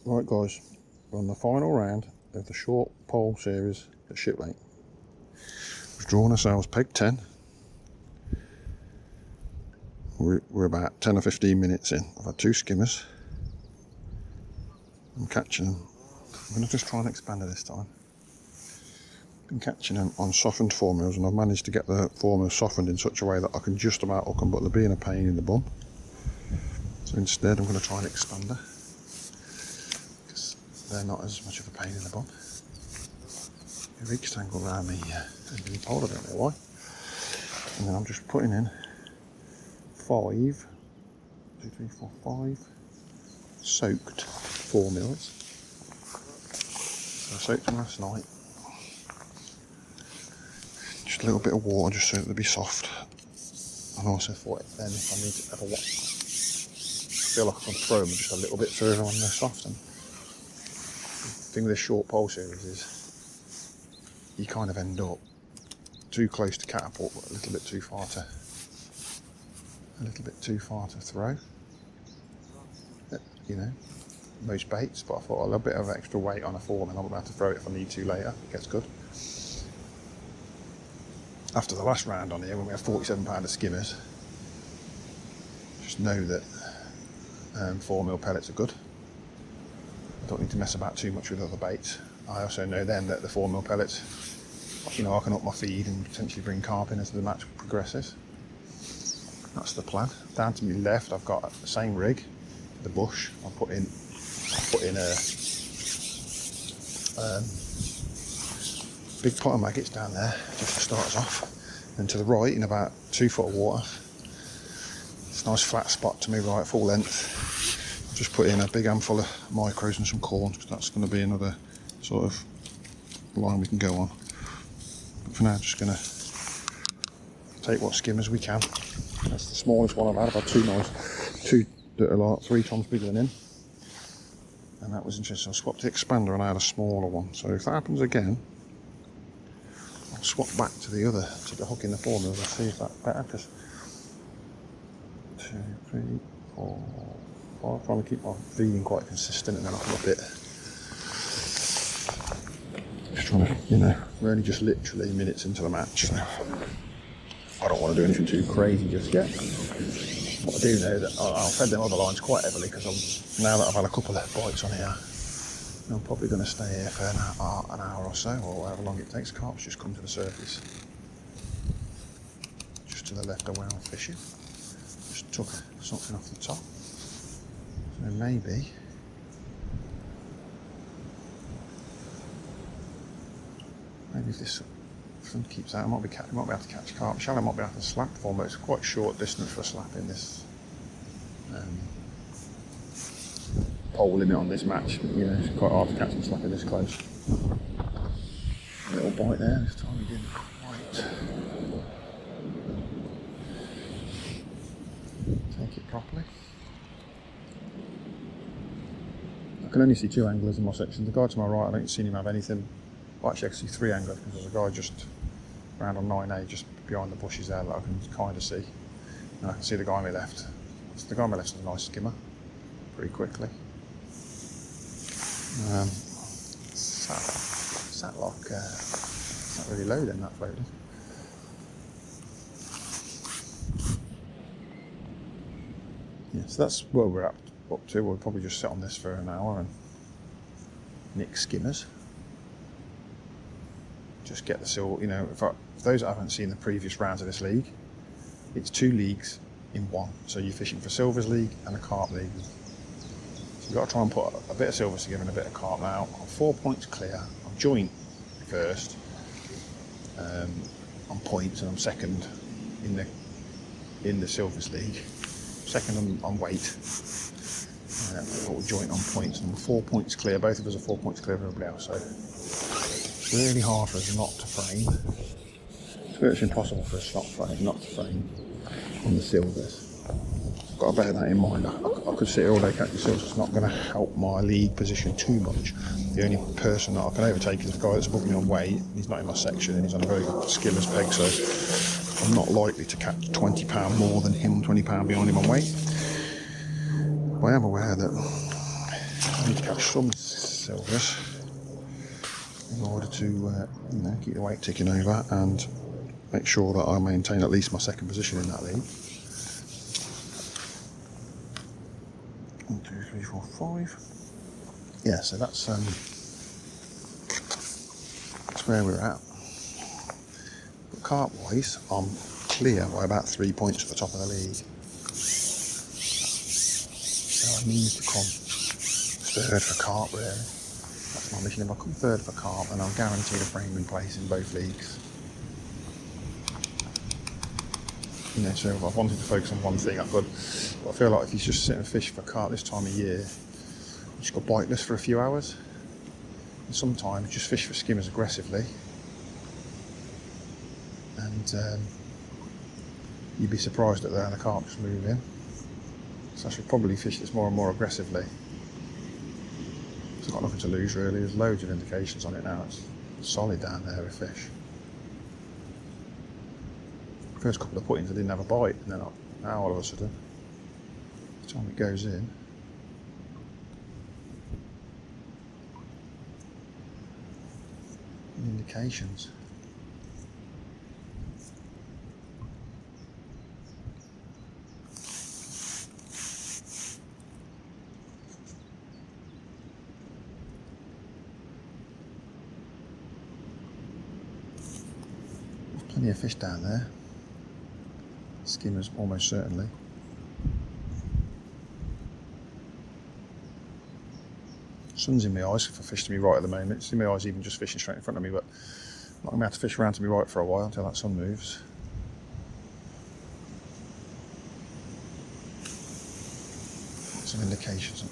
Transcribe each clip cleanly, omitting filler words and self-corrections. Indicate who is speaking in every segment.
Speaker 1: Right guys, we're on the final round of the short pole series at Shiplake. We've drawn ourselves peg 10. We're about 10 or 15 minutes in. I've had 2 skimmers. I'm catching them. I'm going to just try and expand it this time. Been catching them on softened formula, and I've managed to get the formula softened in such a way that I can just about hook them, but they're being a pain in the bum. So instead I'm going to try and expand her, because they're not as much of a pain in the bum. The rig's tangled around me end of the pole, I don't know why. And then I'm just putting in 5, 2, 3, 4, 5 soaked formulas. So I soaked them last night. Just a little bit of water just so that they'll be soft. And I also thought then if I need to ever feel like I can throw them just a little bit further when they're soft. And the thing with this short pole series is you kind of end up too close to catapult, but a little bit too far to throw. You know, most baits, but I thought a little bit of extra weight on a form and I'm about to throw it if I need to later. It gets good. After the last round on here, when we had 47 pounder skimmers, just know that 4mm pellets are good. I don't need to mess about too much with other baits. I also know then that the 4mm pellets, you know, I can up my feed and potentially bring carp in as the match progresses. That's the plan. Down to my left, I've got the same rig, the bush. I put in a big pot of maggots down there just to start us off. And to the right, in about 2 foot of water, it's a nice flat spot to me, right, full length. I've just put in a big handful of micros and some corns, because that's going to be another sort of line we can go on. But for now, I'm just going to take what skimmers we can. That's the smallest one I've had. I've had 2 that are like 3 times bigger than him. And that was interesting. I swapped the expander and I had a smaller one. So if that happens again, I'll swap back to the hook in the formula and see if that's better. Because 2, 3, 4, 5. Trying to keep my feeding quite consistent and then I'll up it. Just trying to, you know, we're only just literally minutes into the match. So I don't want to do anything too crazy just yet. But I do know that I'll fed them other lines quite heavily, because now that I've had a couple of bites on here, I'm probably going to stay here for an hour or so, or however long it takes. Carp's just come to the surface. Just to the left of where I'm fishing. Just took something off the top. So maybe if this sun keeps out, I might be able to catch carp. Shallow might be able to slap for, but it's quite short distance for a slap in this pole limit on this match. You know, it's quite hard to catch and slap it this close. A little bite there, this time he didn't quite take it properly. I can only see 2 anglers in my section. The guy to my right, I don't see him have anything. Well, actually I can see 3 anglers, because there's a guy just around on 9A, just behind the bushes there, that I can kind of see. And I can see the guy on my left. So the guy on my left's a nice skimmer, pretty quickly. Sat like, it's not really low then, that floated. Yeah, so that's where we're up to. We'll probably just sit on this for an hour and nick skimmers. Just get the silver, you know, for those that haven't seen the previous rounds of this league, it's 2 leagues in one. So you're fishing for Silvers League and a Carp League. So you've got to try and put a bit of Silvers together and a bit of Carp. Now, I'm 4 points clear. I'm joint first on points, and I'm second in the Silvers League. Second on weight. Joint on points, and 4 points clear. Both of us are 4 points clear of everybody else. So it's really hard for us not to frame. It's virtually impossible for us not to frame on the silvers. I've got to bear that in mind. I could sit here all day catching silvers. It's not going to help my league position too much. The only person that I can overtake is the guy that's above me on weight. He's not in my section and he's on a very good skimmer's peg, so I'm not likely to catch £20 more than him, £20 behind him on weight. But I am aware that I need to catch some silvers in order to you know, keep the weight ticking over and make sure that I maintain at least my second position in that league. 1, 2, 3, 4, 5. Yeah, so that's where we're at. But carp wise, I'm clear by about 3 points at the top of the league. So I need to come third for carp really. That's my mission. If I come third for carp, then I'm guaranteed a framing place in both leagues. You know, so if I wanted to focus on one thing, I could. But I feel like if you just sit and fish for carp this time of year, you just go biteless for a few hours. And sometimes just fish for skimmers aggressively, and you'd be surprised at that the carp just move in. So I should probably fish this more and more aggressively. It's got nothing to lose really. There's loads of indications on it now. It's solid down there with fish. First couple of puttings I didn't have a bite, and then now all of a sudden, by the time it goes in, indications. There's plenty of fish down there. Skimmers almost certainly. Sun's in my eyes for fish to me right at the moment. It's in my eyes even just fishing straight in front of me, but I'm not going to have to fish around to me right for a while until that sun moves. Some indications. I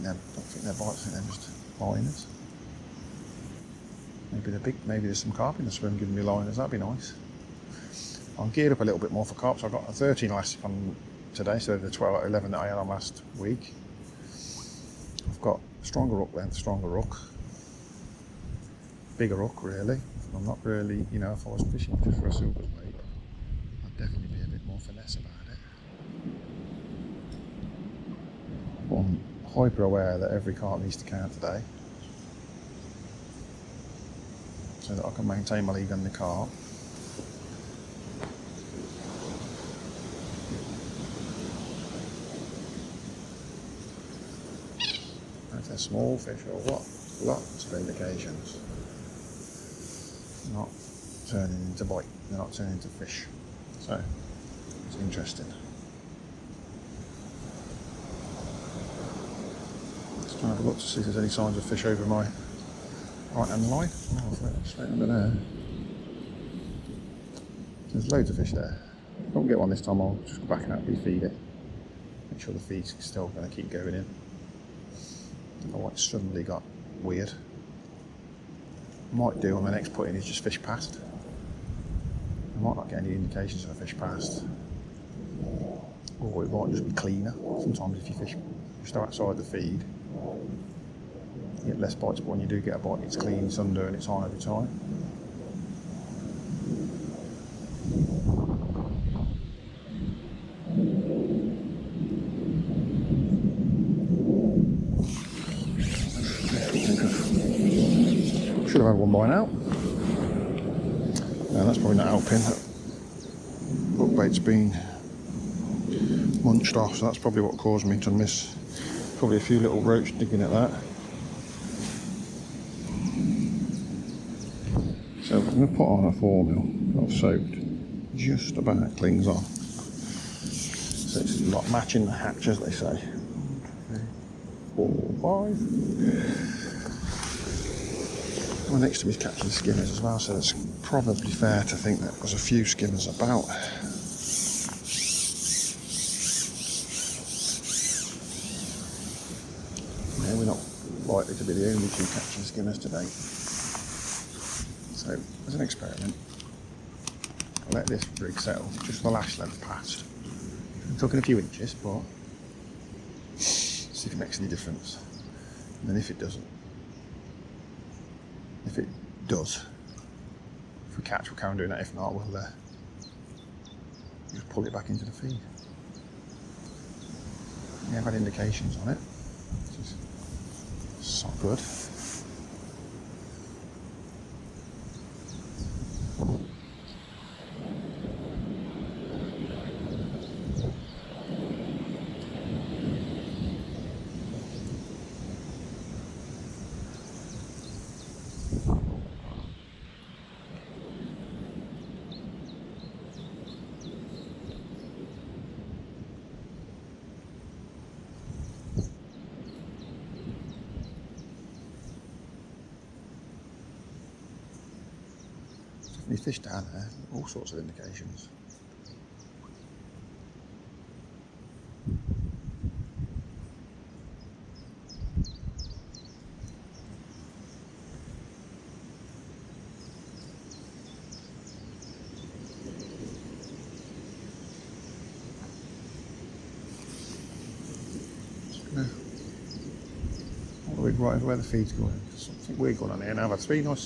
Speaker 1: don't think they're bites. I think they're just liners. Maybe there's some carp in the swim giving me liners. That'd be nice. I'm geared up a little bit more for carp, so I've got a 13 elastic on today, so the 11 that I had on last week. I've got stronger hook length, stronger hook, bigger hook really. I'm not really, you know, if I was fishing just for a silver's weight, I'd definitely be a bit more finesse about it. But I'm hyper aware that every carp needs to count today, so that I can maintain my lead on the carp. If they're small fish or what, lots of indications. Not turning into bite, they're not turning into fish. So, it's interesting. Let's try and have a look to see if there's any signs of fish over my right hand line. Oh, straight under there. There's loads of fish there. If I don't get one this time, I'll just go back and refeed it. Make sure the feed's still going to keep going in. I don't know what suddenly got weird. Might do on the next put in is just fish past. I might not get any indications of a fish past. Or it might just be cleaner. Sometimes if you fish just outside the feed, you get less bites, but when you do get a bite, it's clean, it's under and it's on every time. Should have had one by now. No, that's probably not helping. Hook bait's been munched off, so that's probably what caused me to miss. Probably a few little roach digging at that. So I'm going to put on a 4mm that I've soaked. Just about clings on. So it's like matching the hatch, as they say. 1, 2, 3, 4, 5. Well, next to me is catching skimmers as well, so it's probably fair to think that there's a few skimmers about. Yeah, we're not likely to be the only two catching skimmers today. So, as an experiment, I'll let this rig settle just the lash length past. I'm talking a few inches, but see if it makes any difference. And then if it doesn't, if it does, if we catch, we'll carry on doing that. If not, we'll just pull it back into the feed. We have had indications on it. Just That's not good. Definitely fish down there, all sorts of indications. All the way right over where the feed's going. Something weird going on here now. I've had three or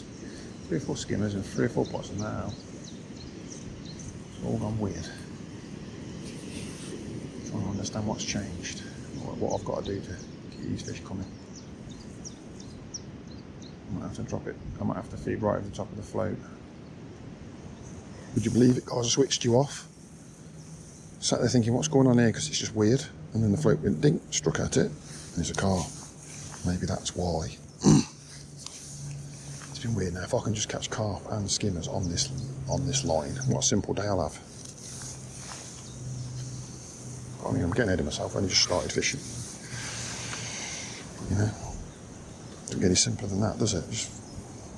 Speaker 1: four skimmers and 3 or 4 pots now. It's all gone weird. Trying to understand what's changed, what I've got to do to keep these fish coming. I might have to drop it. I might have to feed right over the top of the float. Would you believe it, guys? I switched you off. Sat there thinking, what's going on here? Because it's just weird. And then the float went ding, struck at it, and there's a car. Maybe that's why. It's been weird now. If I can just catch carp and skimmers on this line, what a simple day I'll have. I mean, I'm getting ahead of myself. I only just started fishing. You know, doesn't get any simpler than that, does it? Just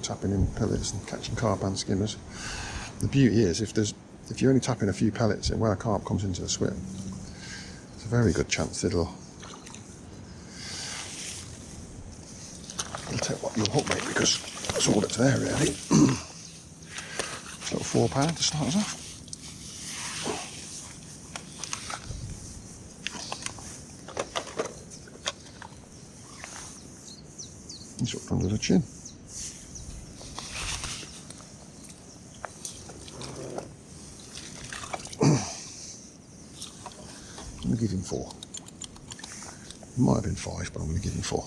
Speaker 1: tapping in pellets and catching carp and skimmers. The beauty is, if you only tap in a few pellets and when a carp comes into the swim, it's a very good chance it'll take what you'll hook, mate, because that's all that's there really. Little £4 to start us off. He's up under the chin. I'm going to give him 4. It might have been 5, but I'm going to give him 4.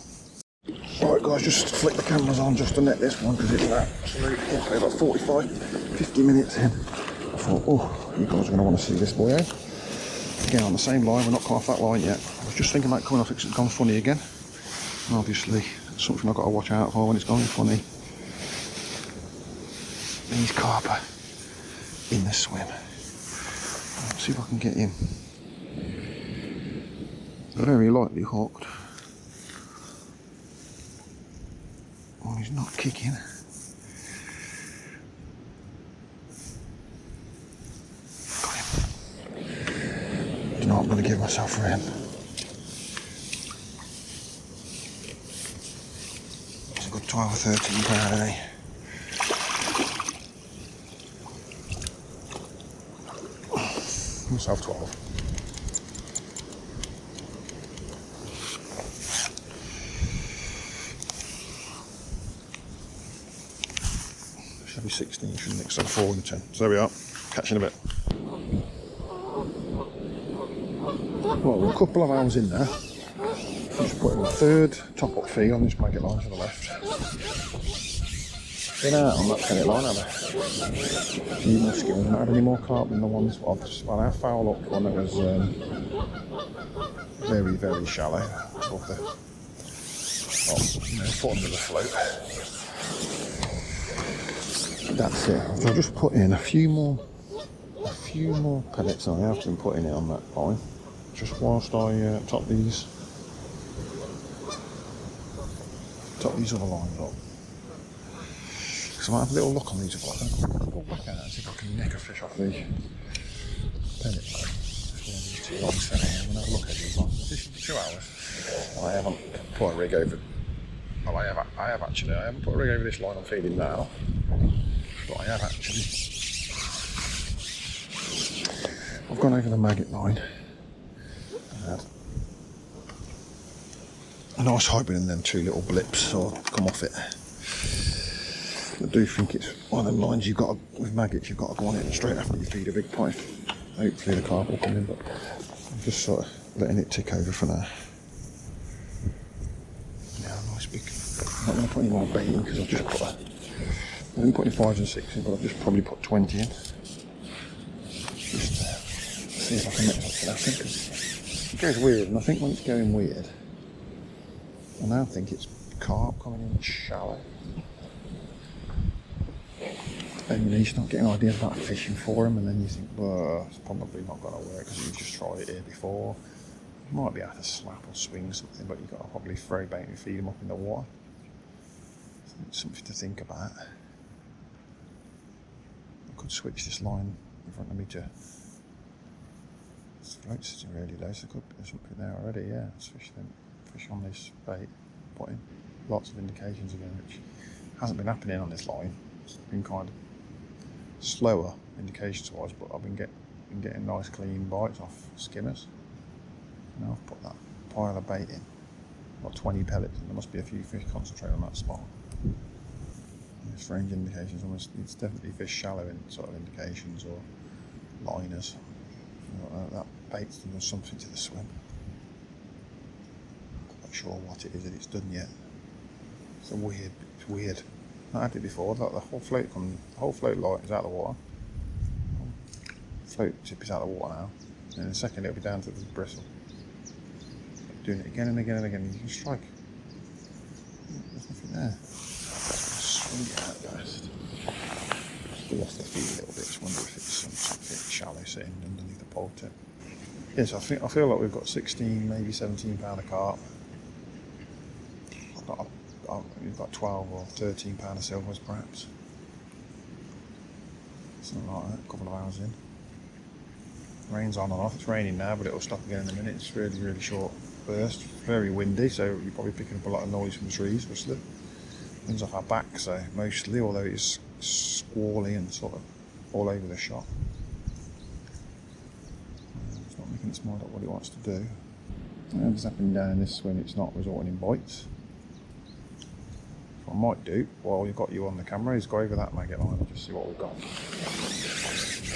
Speaker 1: Alright guys, just flick the cameras on just to net this one because it's absolutely about 45-50 minutes in. I thought, oh, you guys are going to want to see this boy out. Again, on the same line, we're not come off that line yet. I was just thinking about coming off, it's gone funny again. And obviously, it's something I've got to watch out for when it's going funny. These carp are in the swim. Let's see if I can get him. Very lightly hooked. Oh, he's not kicking. Got him. You know what, I'm going to give myself for him. It's a good 12 or 13 pound, eh? Myself 12. Should be 16, shouldn't it? So 4 and 10. So there we are. Catch you in a bit. Well, we're a couple of hours in there. Just putting the 3rd top up feed on this maggot line to the left. Been out on that pellet line, have I? A few more skimmers. Not had any more carp than the ones. Well, our foul up one that was very, very shallow. Above the, foot under the float. That's it. So I'll just put in a few more pellets. I have been putting it on that line. Just whilst I top these other lines up. So I might have a little look on these. I've got a little look at it and see if I can nick a fish off the pellet line. These 2 logs there. I'm going to have a look at these ones. This is 2 hours. I haven't put a rig over. Well, I have actually. I haven't put a rig over this line I'm feeding now. But I have actually. I've gone over the maggot line and had a nice hybrid and then 2 little blips, so I'll come off it. I do think it's one of them lines you've got to, with maggots, you've got to go on it straight after you feed a big pipe. Hopefully the carp will come in, but I'm just sort of letting it tick over for now. Yeah, nice I'm not going to put any more bait in because I've just put I didn't put any 5s and 6s, but I've just probably put 20 in. Just to see if I can make something happen, because it goes weird, and I think when it's going weird, I now think it's carp coming in shallow. And you start getting ideas about fishing for them, and then you think, well, it's probably not going to work because you've just tried it here before. You might be able to slap or swing something, but you've got to probably throw bait and feed them up in the water. It's something to think about. I could switch this line in front of me to. This float's sitting really low, so there's something there already. Yeah, let's fish on this bait. Putting lots of indications again, which hasn't been happening on this line. It's been kind of slower indications wise, but I've been getting nice clean bites off skimmers. Now I've put that pile of bait in, got 20 pellets, and there must be a few fish concentrated on that spot. Strange indications, it's definitely fish shallow in sort of indications or liners. That bait's done something to the swim. Not sure what it is that it's done yet. It's weird. I had it before. Like the whole float light is out of the water. Float tip is out of the water now, and in a second it'll be down to the bristle. Doing it again and again and again. You can strike. There's nothing there. Swing it out first. Still lost the feed a little bit. Just wonder if it's something shallow sitting underneath the pole tip. Yes, I feel like we've got 16, maybe 17 pound of carp. We've got 12 or 13 pound of silvers perhaps. Something like that, a couple of hours in. Rain's on and off, it's raining now, but it'll stop again in a minute. It's really, really short burst. Very windy, so you're probably picking up a lot of noise from the trees, whistling. Wind's off our back, so mostly, although it's squally and sort of all over the shop. It's not making its mind up what it wants to do. And it's happening down in this when it's not resorting in bites. What I might do, while you've got you on the camera, is go over that maggot line and just see what we've got.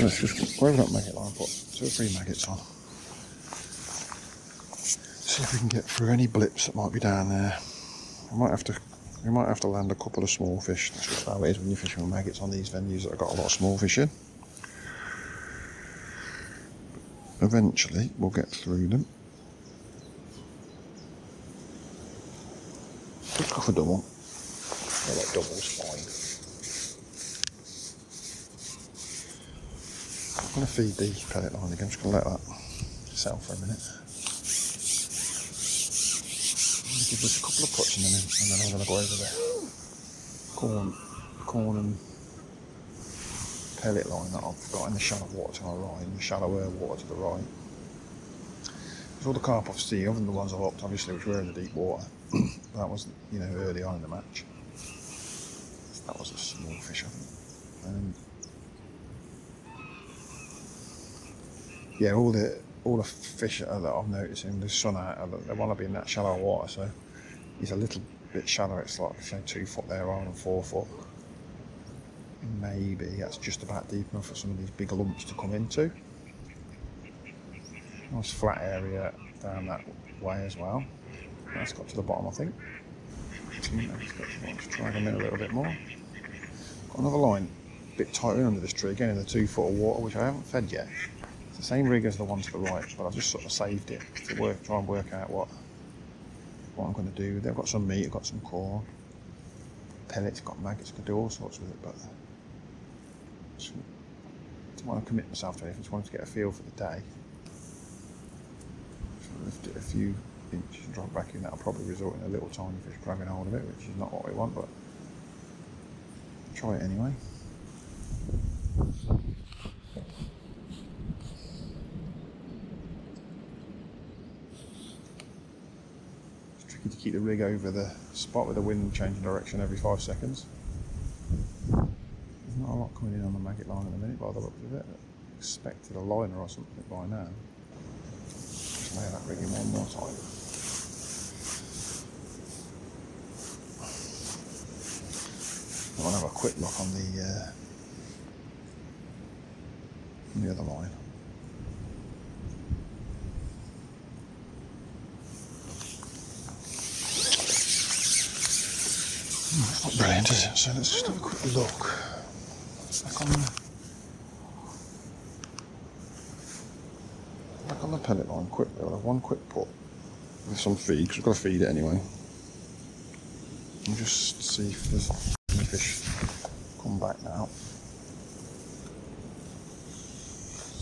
Speaker 1: Let's just go over that maggot line, put 2 or 3 maggots on. See if we can get through any blips that might be down there. We might have to land a couple of small fish. That's just how it is when you're fishing with maggots on these venues that have got a lot of small fish in. Eventually, we'll get through them. Just go for double. I like double's fine. I'm going to feed the pellet line again. I'm just going to let that settle for a minute. I'm going to give this a couple of puts and then I'm going to go over the corn and pellet line that I've got in the shallow water to my right and the shallower water to the right. There's all the carp I've seen, other than the ones I've hooked, obviously, which were in the deep water. That was, early on in the match. That was a small fish, I think. Yeah, all the fish that I'm noticing, the sun out, they want to be in that shallow water, so he's a little bit shallow. It's like 2 foot there rather than 4 foot. Maybe that's just about deep enough for some of these big lumps to come into. Nice flat area down that way as well. That's got to the bottom, I think. Let's try them in a little bit more. Got another line, a bit tighter in under this tree, again in the 2 foot of water, which I haven't fed yet. It's the same rig as the one to the right, but I've just sort of saved it to try and work out what I'm going to do. They've got some meat, I've got some corn, pellets, got maggots, I could do all sorts with it, but I don't want to commit myself to anything. I just wanted to get a feel for the day. So I lift it a few inches and drop back in. That'll probably result in a little tiny fish grabbing hold of it, which is not what we want, but try it anyway. It's tricky to keep the rig over the spot with the wind changing direction every 5 seconds. There's not a lot coming in on the maggot line in a minute by the looks of it. I expected a liner or something by now. Just lay that rig in one more time. I'll have a quick look on the other line. It's not brilliant, is it? So let's just have a quick look. Back on the pellet line quickly. I'll have one quick put with some feed, because we've got to feed it anyway. And just see if there's any fish come back now.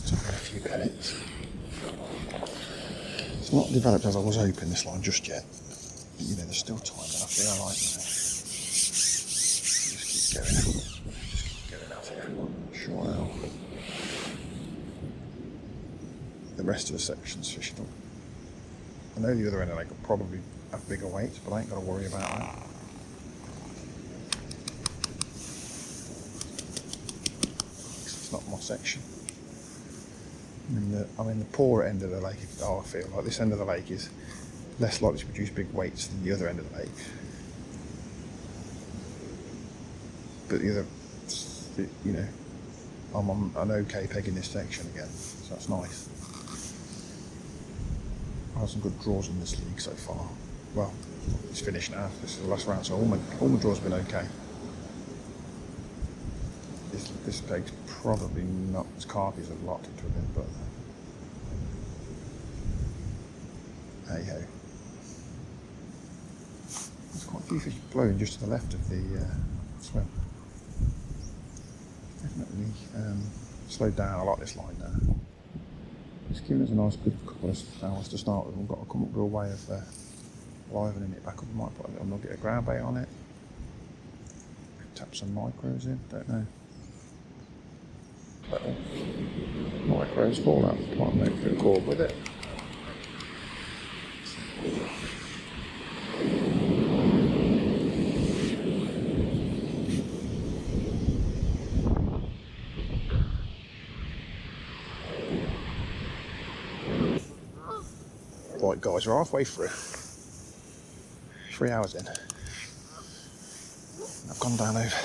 Speaker 1: Just have a few pellets. It's not developed as I was hoping, this line, just yet. But, you know, there's still time enough here, I like it. Just keep going. Just keep going out here. Sure now. The rest of the section's fishing up. I know the other end I could probably have bigger weights, but I ain't got to worry about that. It's not my section. I mean the poorer end of the lake, I feel like this end of the lake is less likely to produce big weights than the other end of the lake. But the other, you know, I'm on an okay peg in this section again, so that's nice. I've had some good draws in this league so far. Well, it's finished now. This is the last round, so all my draws have been okay. This peg's probably not as carpies have locked into it, but hey ho. There's quite a few fish blowing just to the left of the swim. Definitely slowed down. I like this line now. It's given us a nice good couple of hours to start with. We've got to come up with a way of livening it back up. We might put a little nugget of ground bait on it. Tap some micros in, don't know. Little micros fall out, might make a record with it. Right guys, we're halfway through. 3 hours in. I've gone down over,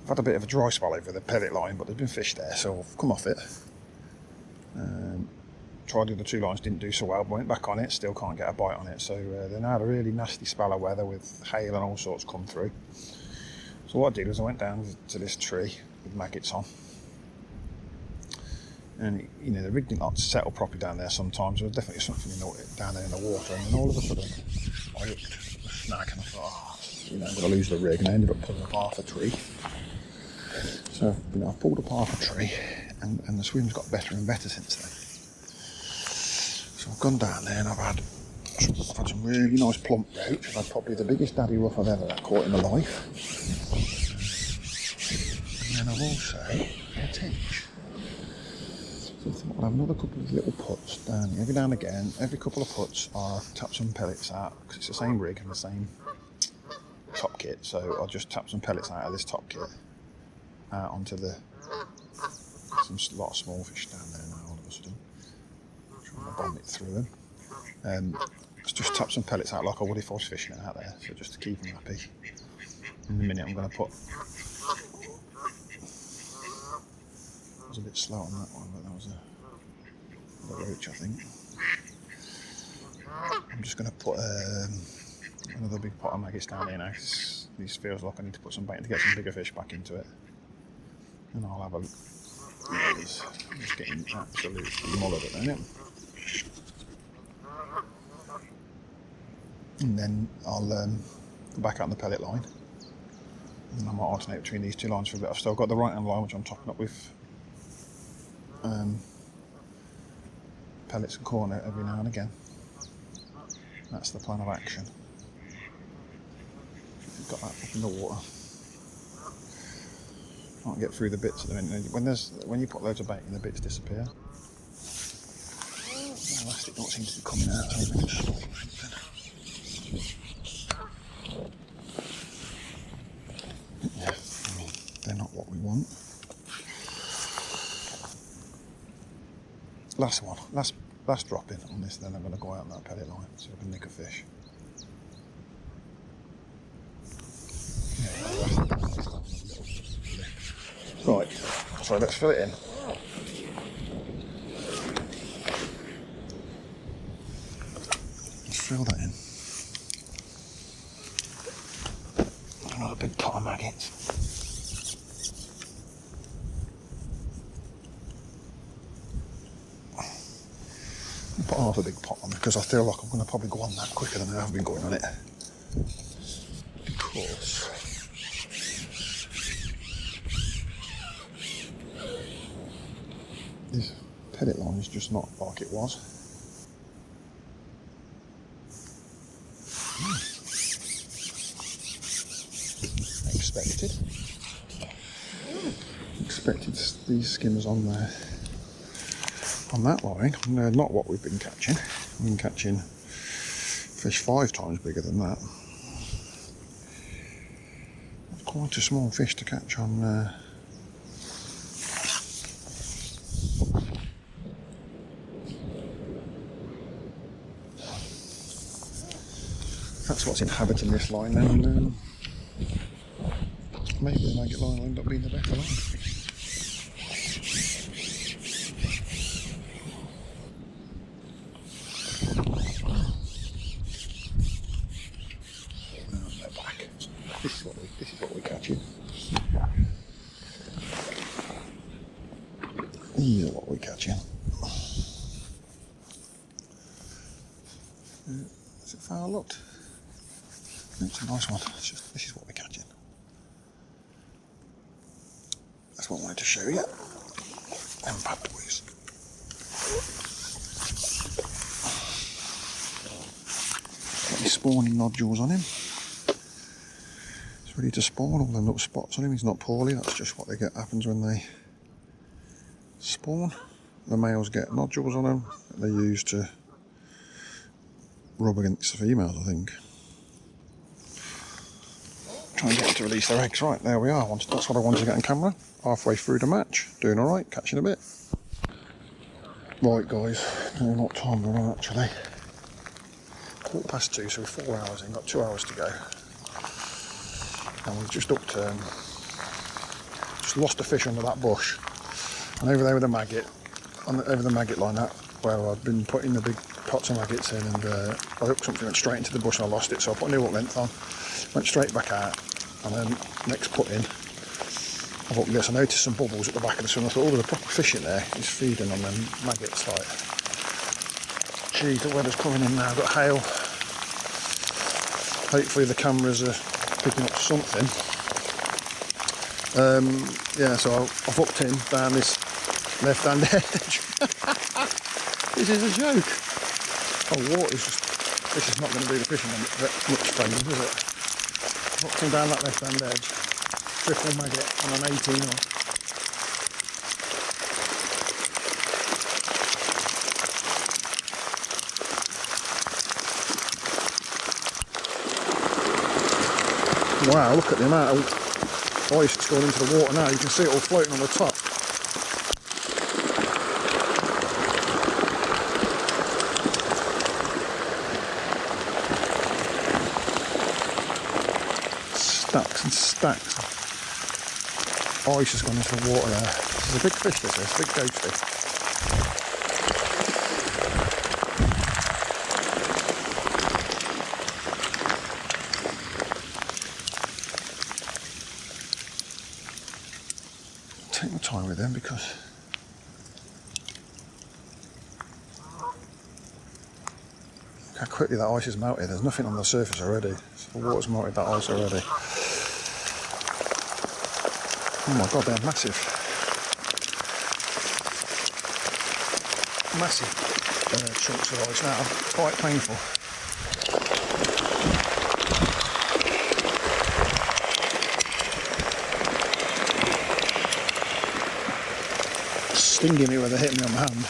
Speaker 1: I've had a bit of a dry spell over the pellet line, but there's been fish there, so I've come off it. Tried the other two lines, didn't do so well, but went back on it, still can't get a bite on it. So they now had a really nasty spell of weather with hail and all sorts come through. So what I did was I went down to this tree with maggots on. And you know, the rig didn't like to settle properly down there sometimes. There was definitely something down there in the water, and then all of a sudden I hooked a snag and I thought, oh, you know, I'm going to lose the rig, and I ended up pulling up half a tree. So, you know, I've pulled up half a tree, and the swim's got better and better since then. So I've gone down there and I've had some really nice plump roach. I've had probably the biggest daddy rough I've ever caught in my life. And then I've also had a tench. So I thought I'll have another couple of little puts down here. Every now and again, every couple of puts I'll tap some pellets out, because it's the same rig and the same top kit. So I'll just tap some pellets out of this top kit out onto a lot of small fish down there now all of a sudden. Trying to bomb it through them. Just tap some pellets out like I would if I was fishing it out there, so just to keep them happy. In a minute I'm going to put... I was a bit slow on that one, but that was a roach I think. I'm just going to put another big pot of maggots down here now, because this feels like I need to put some bait in to get some bigger fish back into it. And I'll have a look. It's just getting absolutely mullered at the minute. And then I'll go back out on the pellet line. And I might alternate between these two lines for a bit. I've still got the right hand line, which I'm topping up with pellets and corn every now and again. That's the plan of action. Got that up in the water. Can't get through the bits at the minute. When you put loads of bait in, the bits disappear. The elastic don't seem to be coming out, so I'm just stop something. Yeah, I mean, they're not what we want. Last one, last drop in on this, then I'm going to go out on that pellet line, so I can nick a fish. Right, so let's fill it in. Let's fill that in. Another big pot of maggots. Put half a big pot on because I feel like I'm going to probably go on that quicker than I have been going on it. Because this pellet line is just not like it was. Expected these skimmers on there. On that line, and they're not what we've been catching. We've been catching fish 5 times bigger than that. Quite a small fish to catch on. That's what's inhabiting this line then. Maybe the maggot line will end up being the better line. This is what we're catching. These are what we're catching. Is it foul looked? It's a nice one. This is what we're catching. That's what I wanted to show you. Them bad boys. Got any spawning nodules on him. Ready to spawn. All them little spots on him. He's not poorly. That's just what happens when they spawn. The males get nodules on them that they use to rub against the females, I think. Try and get them to release their eggs. Right, there we are. That's what I wanted to get on camera. Halfway through the match. Doing alright, catching a bit. Right guys, doing what time we're on actually. 2:15, so we're 4 hours in, got 2 hours to go. And we've just upturned, just lost a fish under that bush, and over there with the maggot, over the maggot line, that where I've been putting the big pots of maggots in, and I hooked something, went straight into the bush and I lost it, so I put a new hook length on, went straight back out, and then next put in, I've hooked this. I noticed some bubbles at the back of the swim. I thought, oh, there's a proper fish in there. He's feeding on them maggots. Like, gee, the weather's coming in now. I've got hail. Hopefully the cameras are picking up something. Yeah, so I've hooked in down this left-hand edge. This is a joke. Oh, water's just, this is not going to do the fishing much friendly, is it? Hooked him down that left-hand edge. Triple maggot on an 18 or. Wow, look at the amount of ice that's going into the water now. You can see it all floating on the top. Stacks and stacks of ice has gone into the water there. This is a big fish, this is, big ghosty. Take my time with them because look how quickly that ice is melted. There's nothing on the surface already. So the water's melted that ice already. Oh my god, they're massive. Massive chunks of ice now. Quite painful. Stinging me where they hit me on the hand.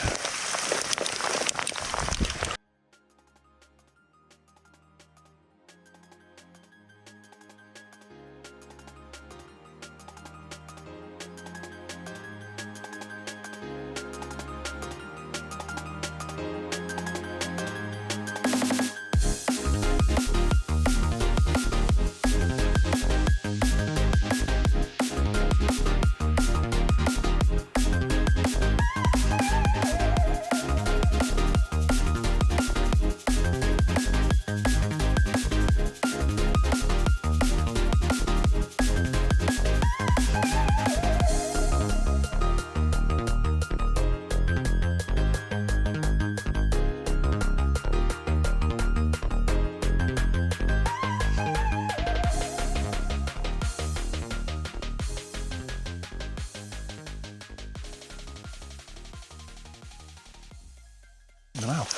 Speaker 1: the mouth.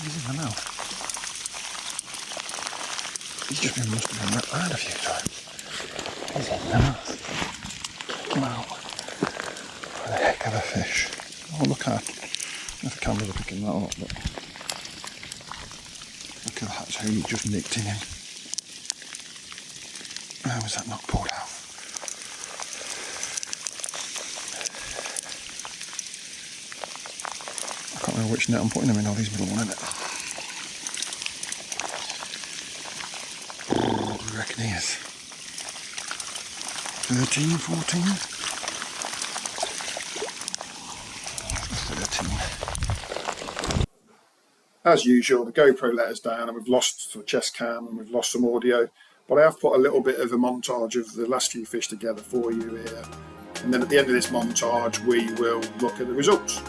Speaker 1: He's in the mouth. He just must have been wrapped around a few times. He's in the mouth. Check him out. What a heck of a fish. Oh, look at that. If the cameras are picking that up, but look at that. So he just nicked in him. How was that not pulled out? I can't remember which net I'm putting him in. All these middle one, isn't it? What do you reckon he is? 13, 14? 13. As usual, the GoPro let us down and we've lost the chest cam and we've lost some audio. But I have put a little bit of a montage of the last few fish together for you here. And then at the end of this montage, we will look at the results.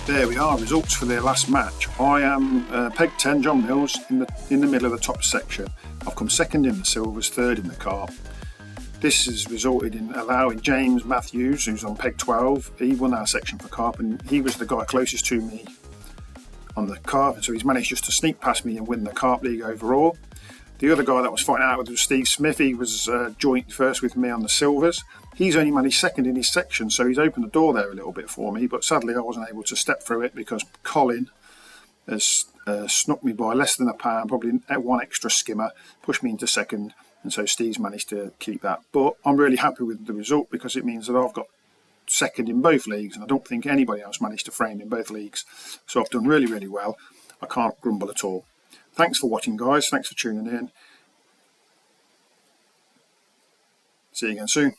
Speaker 1: There we are, results for their last match. I am Peg 10, John Mills, in the middle of the top section. I've come second in the silvers, third in the carp. This has resulted in allowing James Matthews, who's on Peg 12, he won our section for carp, and he was the guy closest to me on the carp, and so he's managed just to sneak past me and win the carp league overall. The other guy that was fighting out with was Steve Smith. He was joint first with me on the silvers. He's only managed second in his section, so he's opened the door there a little bit for me, but sadly I wasn't able to step through it because Colin has snuck me by less than a pound, probably one extra skimmer, pushed me into second, and so Steve's managed to keep that. But I'm really happy with the result because it means that I've got second in both leagues, and I don't think anybody else managed to frame in both leagues. So I've done really, really well. I can't grumble at all. Thanks for watching, guys. Thanks for tuning in. See you again soon.